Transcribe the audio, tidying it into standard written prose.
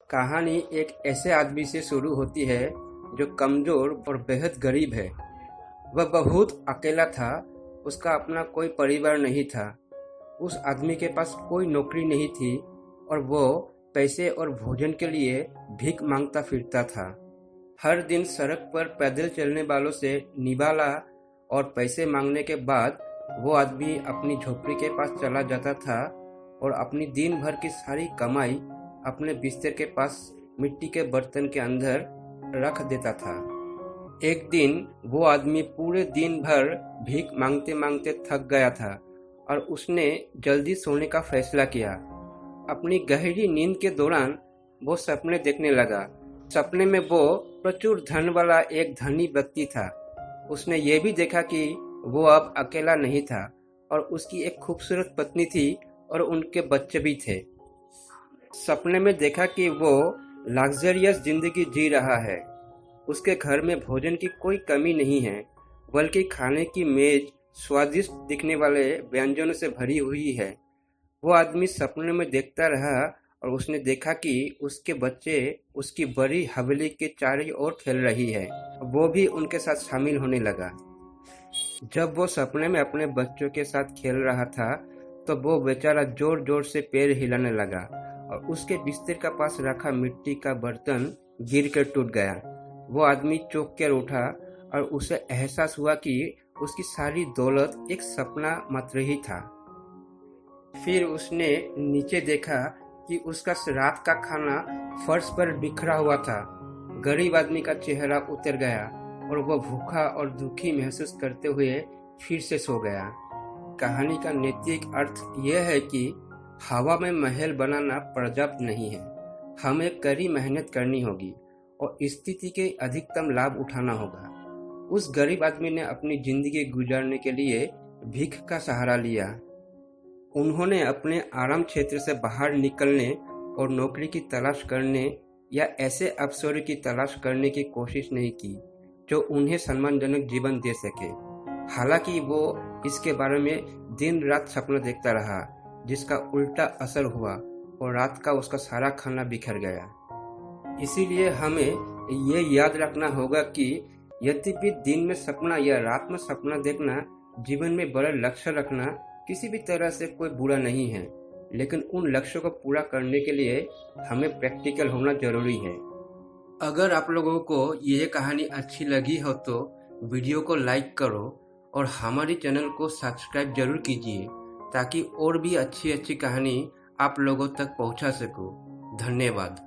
कहानी एक ऐसे आदमी से शुरू होती है जो कमज़ोर और बेहद गरीब है। वह बहुत अकेला था। उसका अपना कोई परिवार नहीं था। उस आदमी के पास कोई नौकरी नहीं थी और वो पैसे और भोजन के लिए भीख मांगता फिरता था। हर दिन सड़क पर पैदल चलने वालों से निवाला और पैसे मांगने के बाद वो आदमी अपनी झोपड़ी के पास चला जाता था और अपनी दिन भर की सारी कमाई अपने बिस्तर के पास मिट्टी के बर्तन के अंदर रख देता था। एक दिन वो आदमी पूरे दिन भर भीख मांगते मांगते थक गया था और उसने जल्दी सोने का फैसला किया। अपनी गहरी नींद के दौरान वो सपने देखने लगा। सपने में वो प्रचुर धन वाला एक धनी व्यक्ति था। उसने ये भी देखा कि वो अब अकेला नहीं था और उसकी एक खूबसूरत पत्नी थी और उनके बच्चे भी थे। सपने में देखा कि वो लग्जरियस जिंदगी जी रहा है। उसके घर में भोजन की कोई कमी नहीं है, बल्कि खाने की मेज स्वादिष्ट दिखने वाले व्यंजनों से भरी हुई है। वो आदमी सपने में देखता रहा और उसने देखा कि उसके बच्चे उसकी बड़ी हवेली के चारों ओर खेल रही है। वो भी उनके साथ शामिल होने लगा। जब वो सपने में अपने बच्चों के साथ खेल रहा था तो वो बेचारा जोर जोर से पैर हिलाने लगा और उसके बिस्तर का पास रखा मिट्टी का बर्तन गिर कर टूट गया। वो आदमी चौंक कर उठा और उसे एहसास हुआ कि उसकी सारी दौलत एक सपना मात्र ही था। फिर उसने नीचे देखा कि उसका रात का खाना फर्श पर बिखरा हुआ था। गरीब आदमी का चेहरा उतर गया और वह भूखा और दुखी महसूस करते हुए फिर से सो गया। कहानी का नैतिक अर्थ यह है कि हवा में महल बनाना पर्याप्त नहीं है। हमें कड़ी मेहनत करनी होगी और स्थिति के अधिकतम लाभ उठाना होगा। उस गरीब आदमी ने अपनी जिंदगी गुजारने के लिए भीख का सहारा लिया। उन्होंने अपने आराम क्षेत्र से बाहर निकलने और नौकरी की तलाश करने या ऐसे अवसरों की तलाश करने की कोशिश नहीं की जो उन्हें सम्मानजनक जीवन दे सके। हालांकि वो इसके बारे में दिन रात सपना देखता रहा, जिसका उल्टा असर हुआ और रात का उसका सारा खाना बिखर गया। इसीलिए हमें ये याद रखना होगा कि यद्यपि दिन में सपना या रात में सपना देखना, जीवन में बड़े लक्ष्य रखना किसी भी तरह से कोई बुरा नहीं है, लेकिन उन लक्ष्यों को पूरा करने के लिए हमें प्रैक्टिकल होना जरूरी है। अगर आप लोगों को यह कहानी अच्छी लगी हो तो वीडियो को लाइक करो और हमारे चैनल को सब्सक्राइब जरूर कीजिए ताकि और भी अच्छी अच्छी कहानी आप लोगों तक पहुंचा सकूं। धन्यवाद।